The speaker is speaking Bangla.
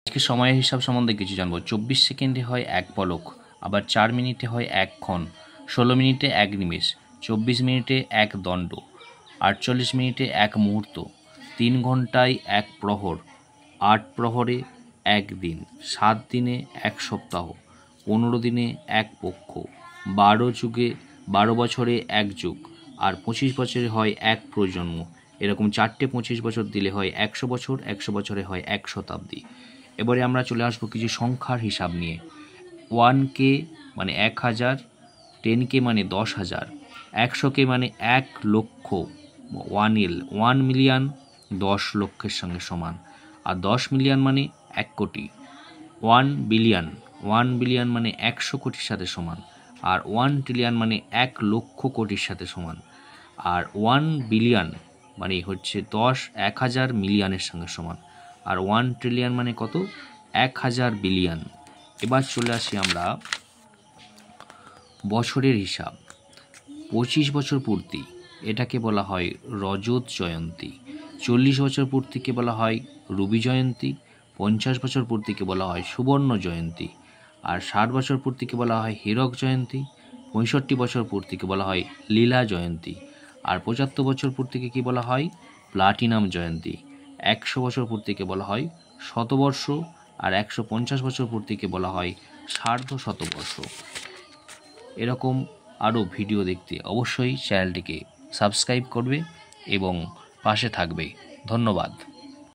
আজকে সময়ের হিসাব সম্বন্ধে কিছু জানবো। 24 সেকেন্ডে হয় 1 পলক, আবার 4 মিনিটে হয় 1 ক্ষণ, 16 মিনিটে 1 নিমেষ, 24 মিনিটে 1 দণ্ড, 48 মিনিটে 1 মুহূর্ত, 3 ঘন্টায় 1 প্রহর, 8 প্রহরে 1 দিন, 7 দিনে 1 সপ্তাহ, 15 দিনে 1 পক্ষ, 12 বছরে 1 যুগ, আর 25 বছরে হয় 1 প্রজন্ম। এরকম 4টে 25 বছর দিলে হয় 100 বছর, 100 বছরে হয় 1 শতাব্দী। এবারে আমরা চলে আসবো কিছু সংখ্যার হিসাব নিয়ে। 1K মানে 1000, 10K মানে 10,000, 100K মানে 1 লক্ষ, 1 মিলিয়ন 10 লক্ষের সঙ্গে সমান, আর 10 মিলিয়ন মানে 1 কোটি। 1 বিলিয়ন মানে 100 কোটির সাথে সমান, আর 1 ট্রিলিয়ন মানে 1 লক্ষ কোটির সাথে সমান, আর 1 বিলিয়ন মানে হচ্ছে 10,000 মিলিয়নের সঙ্গে সমান, আর 1 ট্রিলিয়ন মানে কত? 1000 বিলিয়ন। এবার চলে আসি আমরা বছরের হিসাব। 25 বছর পূর্তি, এটাকে বলা হয় রজত জয়ন্তী। 40 বছর পূর্তিকে বলা হয় রবি জয়ন্তী। 50 বছর পূর্তিকে বলা হয় সুবর্ণ জয়ন্তী। আর 60 বছর পূর্তিকে বলা হয় হীরক জয়ন্তী। 65 বছর পূর্তিকে বলা হয় লীলা জয়ন্তী। আর 75 বছর পূর্তিকে কি বলা হয়? প্লাটিনাম জয়ন্তী। 100 বছর পূর্তিকে বলা হয় শতবর্ষ। আর 150 বছর পূর্তিকে বলা হয় সার্ধ শতবর্ষ। এরকম আরও ভিডিও দেখতে অবশ্যই চ্যানেলটিকে সাবস্ক্রাইব করবে এবং পাশে থাকবে। ধন্যবাদ।